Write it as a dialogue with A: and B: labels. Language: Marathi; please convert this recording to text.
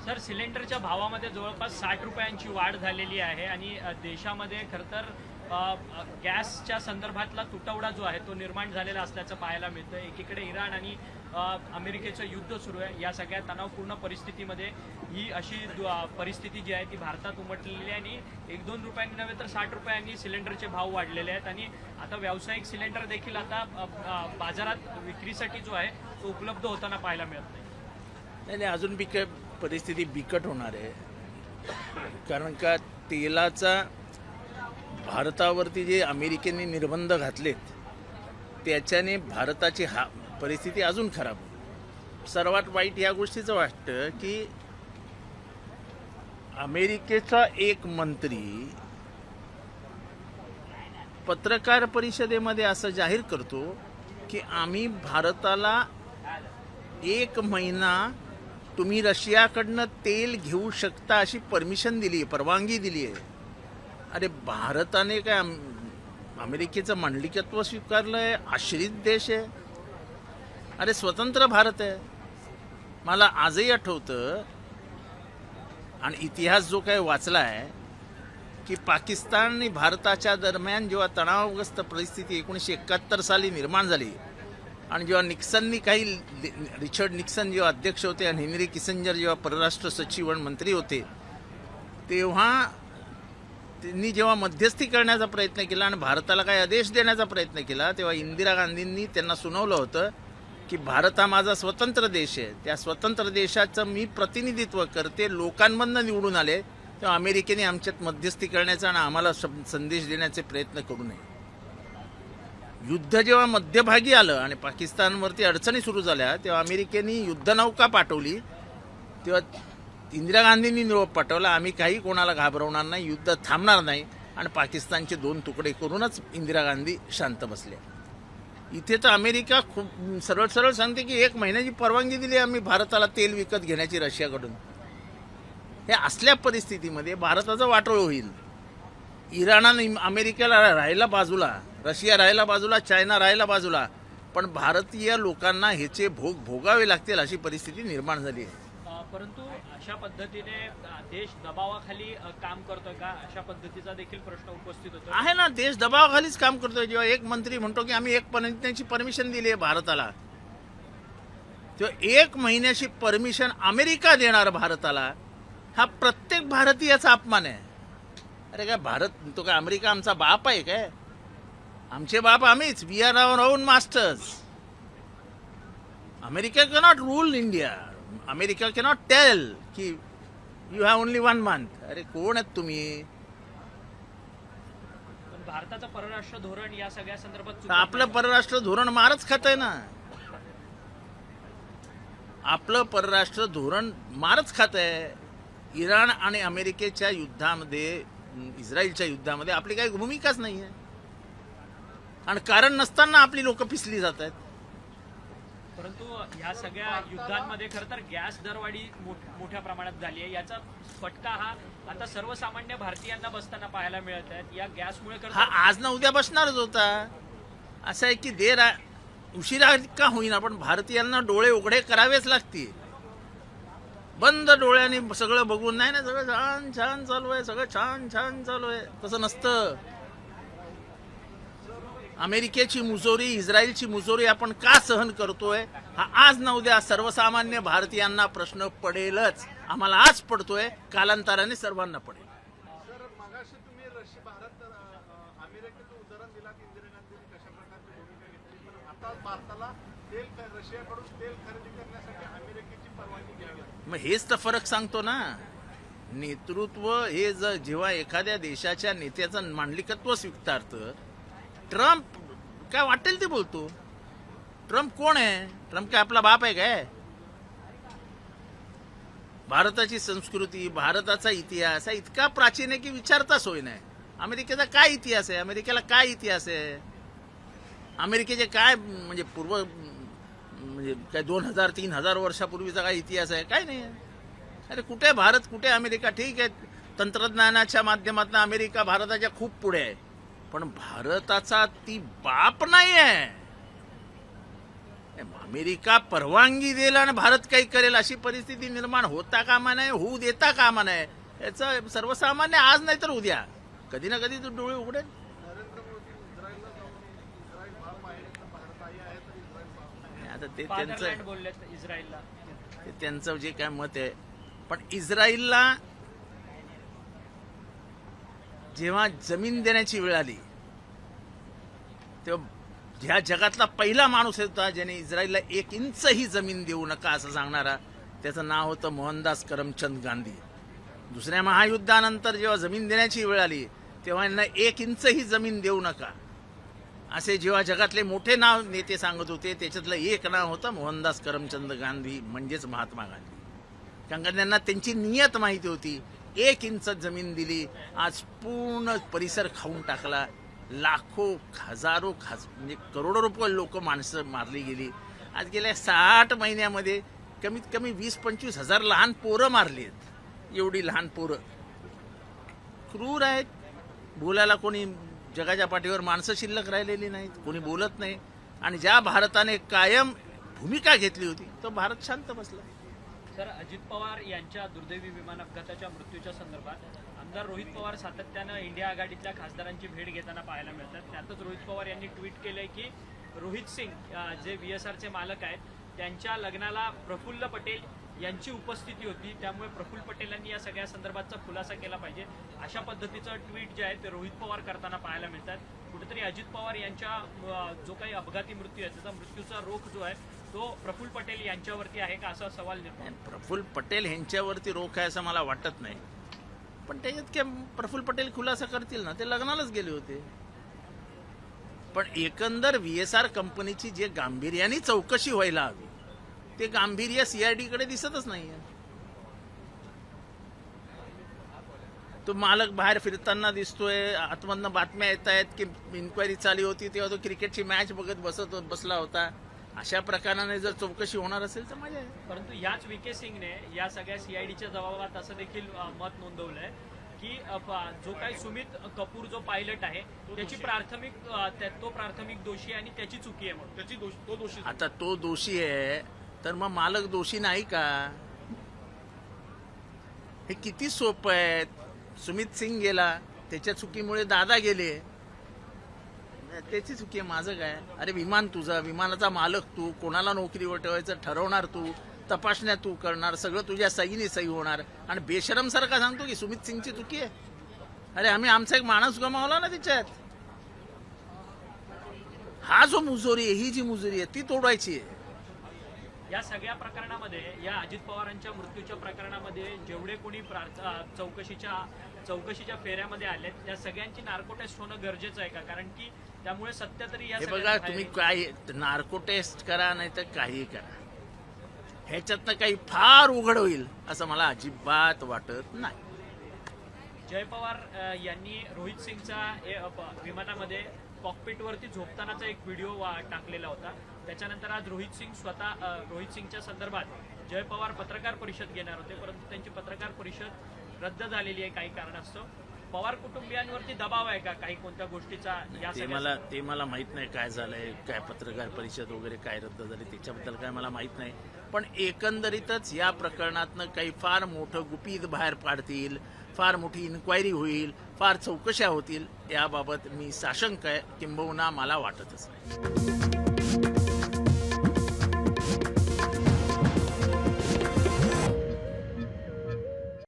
A: तर सिलेंडरच्या भावामध्ये जवळपास 60 रुपयांची वाढ झालेली आहे आणि देशामध्ये खरं तर गॅसच्या संदर्भातला तुटवडा जो आहे तो निर्माण झालेला असल्याचं पाहायला मिळतं. एकीकडे इराण आणि अमेरिकेचं युद्ध सुरू आहे. या सगळ्या तणावपूर्ण परिस्थितीमध्ये ही अशी परिस्थिती जी आहे ती भारतात उमटलेली आहे आणि 1-2 रुपयांनी नव्हे तर 60 रुपयांनी सिलेंडरचे भाव वाढलेले आहेत आणि आता व्यावसायिक सिलेंडर देखील आता बाजारात विक्रीसाठी जो आहे तो उपलब्ध होताना पाहायला मिळत नाही.
B: नाही, अजून परिस्थिती बिकट होणार आहे. कारण का तेलाचा भारतावरती जे अमेरिकेने निर्बंध घातलेत त्याच्याने भारताची परिस्थिती अजून खराब. सर्वात वाईट या गोष्टीचं वाटतं की अमेरिकेचा एक मंत्री पत्रकार परिषदेमध्ये असं जाहीर करतो की आम्ही भारताला 1 महिना तुम्ही रशियाकडनं तेल घेऊ शकता अशी परमिशन दिली, परवानगी दिली आहे. अरे भारताने काय अमेरिकेचं मांडलिकत्व स्वीकारलंय? आश्रित देश आहे. अरे स्वतंत्र भारत आहे. मला आजही आठवतं आणि इतिहास जो काही वाचला आहे की पाकिस्तान आणि भारताच्या दरम्यान जेव्हा तणावग्रस्त परिस्थिती 1971 साली निर्माण झाली आणि जेव्हा निक्सननी रिचर्ड निक्सन जेव्हा अध्यक्ष होते आणि हेनरी किसिंजर जेव्हा परराष्ट्र सचिव आणि मंत्री होते तेव्हा त्यांनी जेव्हा मध्यस्थी करण्याचा प्रयत्न केला आणि भारताला काही आदेश देण्याचा प्रयत्न केला तेव्हा इंदिरा गांधींनी त्यांना सुनावलं होतं की भारत हा माझा स्वतंत्र देश आहे. त्या स्वतंत्र देशाचं मी प्रतिनिधित्व करते. लोकांमधनं निवडून आले तेव्हा अमेरिकेने आमच्यात मध्यस्थी करण्याचा आणि आम्हाला संदेश देण्याचे प्रयत्न करू नये. युद्ध जेव्हा मध्यभागी आलं आणि पाकिस्तानवरती अडचणी सुरू झाल्या तेव्हा अमेरिकेने युद्धनौका पाठवली. तेव्हा इंदिरा गांधींनी निरोप पाठवला आम्ही काही कोणाला घाबरवणार नाही, युद्ध थांबणार नाही आणि पाकिस्तानचे 2 तुकडे करूनच इंदिरा गांधी शांत बसल्या. इथे तर अमेरिका खूप सरळ सरळ सांगते की 1 महिन्याची परवानगी दिली आम्ही भारताला तेल विकत घेण्याची रशियाकडून. हे असल्या परिस्थितीमध्ये भारताचं वाटोळ होईल. इराणाने अमेरिकेला राहायला बाजूला, रशिया राहायला बाजूला, चायना राहायला बाजूला, पण भारतीय लोकांना ह्याचे भोग भोगावे लागतील अशी परिस्थिती निर्माण झाली आहे.
A: परंतु अशा पद्धतीने देश दबावाखाली काम करतोय का अशा पद्धतीचा देखील प्रश्न उपस्थित होतो.
B: आहे ना, देश दबावाखालीच काम करतोय. जेव्हा एक मंत्री म्हणतो की आम्ही 1 महिन्याची परमिशन दिली आहे भारताला तेव्हा 1 महिन्याची परमिशन अमेरिका देणार भारताला हा प्रत्येक भारतीयाचा अपमान आहे. अरे काय भारत तो काय अमेरिका आमचा बाप आहे काय? आमचे बाप आम्हीच. We are our own masters. America cannot rule India. America cannot tell की यू हॅव ओनली 1 मंथ. अरे कोण आहेत तुम्ही?
A: पण भारताचं परराष्ट्र धोरण या सगळ्या संदर्भात
B: आपलं परराष्ट्र धोरण मारच खात आहे ना. आपलं परराष्ट्र धोरण मारच खात आहे. इराण आणि अमेरिकेच्या युद्धामध्ये, इस्रायलच्या युद्धामध्ये आपली काही भूमिकाच नाही आहे आणि कारण नसताना आपली लोक पिसली जात आहेत.
A: परंतु ह्या सगळ्या युद्धांमध्ये खरं तर गॅस दरवाढी मोठ्या प्रमाणात झाली आहे. याचा फटका हा आता सर्वसामान्य भारतीयांना बसताना पाहायला मिळत आहे. या गॅसमुळे
B: हा आज ना उद्या बसणारच होता. असं आहे की उशिरा का होईना पण भारतीयांना डोळे उघडे करावेच लागतील. बंद डोळ्यांनी सगळं बघून नाही ना सगळं छान छान चालू आहे, सगळं छान छान चालू आहे, तसं नसतं. अमेरिकेची मुजोरी, इस्रायलची मुजोरी आपण का सहन करतोय हा आज ना उद्या सर्वसामान्य भारतीयांना प्रश्न पडेलच. आम्हाला आज पडतोय, कालांतराने सर्वांना पडेल.
C: सर मगाशी तुम्ही भारत अमेरिकेचं उदाहरण दिलात, इंदिरा गांधींनी कशा प्रकारची भूमिका घेतली, पण आता भारताला रशियाकडून तेल खरेदी करण्यासाठी अमेरिकेची परवानगी घ्यावी लागते.
B: मग हेच तर फरक सांगतो ना. नेतृत्व हे जेव्हा एखाद्या देशाच्या नेत्याचं मांडलिकत्व स्वीकारतं. ट्रम्प काय वाटेल ते बोलतो. ट्रम्प कोण आहे? ट्रम्प काय आपला बाप आहे काय? भारताची संस्कृती, भारताचा इतिहास हा इतका प्राचीन आहे की विचारता सोय नाही. अमेरिकेचा काय इतिहास आहे? अमेरिकेला काय इतिहास आहे? अमेरिकेचे काय म्हणजे म्हणजे काय 2000-3000 वर्षापूर्वीचा काय इतिहास आहे? काय नाही. अरे कुठे भारत, कुठे अमेरिका? ठीक आहे, तंत्रज्ञानाच्या माध्यमातून अमेरिका भारताच्या खूप पुढे आहे, पण भारताचा ती बाप नाही आहे. अमेरिका परवानगी देईल आणि भारत काही करेल अशी परिस्थिती निर्माण होता कामा नये, होऊ देता कामा नये. याचं सर्वसामान्य आज नाही तर उद्या कधी ना कधी तो डोळे उघडेल.
C: नरेंद्र मोदी इस्रायलला जाऊन इस्रायल फार माहिती भारत आई आहे तर इस्रायल फार
B: आता ते
A: फादरलँड
B: त्यांचं
A: बोललेत इस्रायलला.
B: ते त्यांचं जे काय मत आहे. पण इस्रायलला जेव्हा जमीन देण्याची वेळ आली तेव्हा ह्या जगातला पहिला माणूस होता ज्याने इस्रायलला 1 इंचही जमीन देऊ नका असं सांगणारा. त्याचं नाव होतं मोहनदास करमचंद गांधी. दुसऱ्या महायुद्धानंतर जेव्हा जमीन देण्याची वेळ आली तेव्हा यांना 1 इंचही जमीन देऊ नका असे जेव्हा जगातले मोठे नाव नेते सांगत होते त्याच्यातलं एक नाव होतं मोहनदास करमचंद गांधी म्हणजेच महात्मा गांधी. कारण का त्यांना त्यांची नियत माहिती होती. 1 इंच जमीन दिली, आज पूर्ण परिसर खाऊन टाकला. लाखो हजारो म्हणजे करोडो रुपये लोक माणसं मारली गेली. आज गेल्या 60 महिन्यामध्ये कमीत कमी 20-25 हजार लहान पोरं मारली आहेत. एवढी लहान पोरं क्रूर आहेत. बोलायला कोणी जगाच्या पाठीवर माणसं शिल्लक राहिलेली नाहीत, कोणी बोलत नाही. आणि ज्या भारताने कायम भूमिका घेतली होती तो भारत शांत बसला.
A: सर, अजित पवार यांच्या दुर्दैवी विमान अपघाताच्या मृत्यूच्या संदर्भात आमदार रोहित पवार सातत्यानं इंडिया आघाडीतल्या खासदारांची भेट घेताना पाहायला मिळतात. त्यातच रोहित पवार यांनी ट्विट केलंय की रोहित सिंग जे VSRचे मालक आहेत त्यांच्या लग्नाला प्रफुल्ल पटेल यांची उपस्थिती होती, त्यामुळे प्रफुल्ल पटेलांनी या सगळ्या संदर्भातचा खुलासा केला पाहिजे. अशा पद्धतीचं ट्विट जे आहे ते रोहित पवार करताना पाहायला मिळतात. कुठेतरी अजित पवार यांच्या जो काही अपघाती मृत्यू आहे त्याचा मृत्यूचा रोख जो आहे तो प्रफुल्ल पटेल यांच्यावरती आहे का असा सवाल निर्माण.
B: प्रफुल्ल पटेल यांच्यावरती रोख आहे असं मला वाटत नाही. पण त्याच्यात काय प्रफुल्ल पटेल खुलासा करतील ना, ते लग्नालाच गेले होते. पण एकंदर VSR कंपनीची जे गांभीर्याने चौकशी व्हायला हवी ते गांभीर्य CID कडे दिसतच नाहीये. तो मालक बाहेर फिरताना दिसतोय, आतमधनं बातम्या येत आहेत की इन्क्वायरी चालू होती तेव्हा तो क्रिकेटची मॅच बघत बसला होता. अशा प्रकाराने जर चौकशी होणार असेल तर मजा आहे.
A: परंतु याच VK सिंगने या सगळ्या CIDच्या जबाबात असं देखील मत नोंदवलंय की जो काही सुमित कपूर जो पायलट आहे त्याची तो प्राथमिक दोषी आणि त्याची चुकी आहे म्हणून तो दोषी.
B: आता तो दोषी आहे तर मग मालक दोषी नाही का? हे किती सोपं आहे. सुमित सिंग गेला त्याच्या चुकीमुळे दादा गेले, त्याची चुकी आहे. माझं काय? अरे विमान तुझं, विमानाचा मालक तू, कोणाला नोकरीवर ठेवायचं ठरवणार तू, तपासण्या तू करणार, सगळं तुझ्या सहीने सही होणार. आणि बेशरम सारखा सांगतो की सुमित सिंगची चुकी आहे. अरे आमचा एक माणूस गमावला ना त्याच्यात. हा जो मुजोरी आहे, ही जी मुजोरी आहे ती तोडायची आहे.
A: या सगळ्या प्रकरणामध्ये, या अजित पवारांच्या मृत्यूच्या प्रकरणामध्ये जेवढे कोणी चौकशीच्या फेऱ्यामध्ये आले त्या सगळ्यांची नार्को टेस्ट होणं गरजेचं आहे का? कारण की त्यामुळे सत्य तरी या
B: हे बघा, तुम्ही काय नार्को टेस्ट करा नाही तर काही करा, ह्याच्यातनं काही फार उघड होईल असं मला अजिबात वाटत नाही.
A: जय पवार यांनी रोहित सिंगचा विमानामध्ये कॉकपिटवरती झोपतानाचा एक व्हिडिओ टाकलेला होता. त्याच्यानंतर आज रोहित सिंगच्या संदर्भात जय पवार पत्रकार परिषद घेणार होते, परंतु त्यांची पत्रकार परिषद रद्द झालेली आहे काही कारणास्तव. पवार कुटुंबियांवरती दबाव आहे का काही कोणत्या गोष्टीचा?
B: ते मला माहित नाही काय झालंय, काय पत्रकार परिषद वगैरे काय रद्द झाली त्याच्याबद्दल काय मला माहित नाही. पण एकंदरीतच या प्रकरणातनं काही फार मोठं गुपित बाहेर पाडतील, फार मोठी इन्क्वायरी होईल, फार चौकशा होतील याबाबत मी साशंक आहे, किंबहुना मला वाटतच नाही.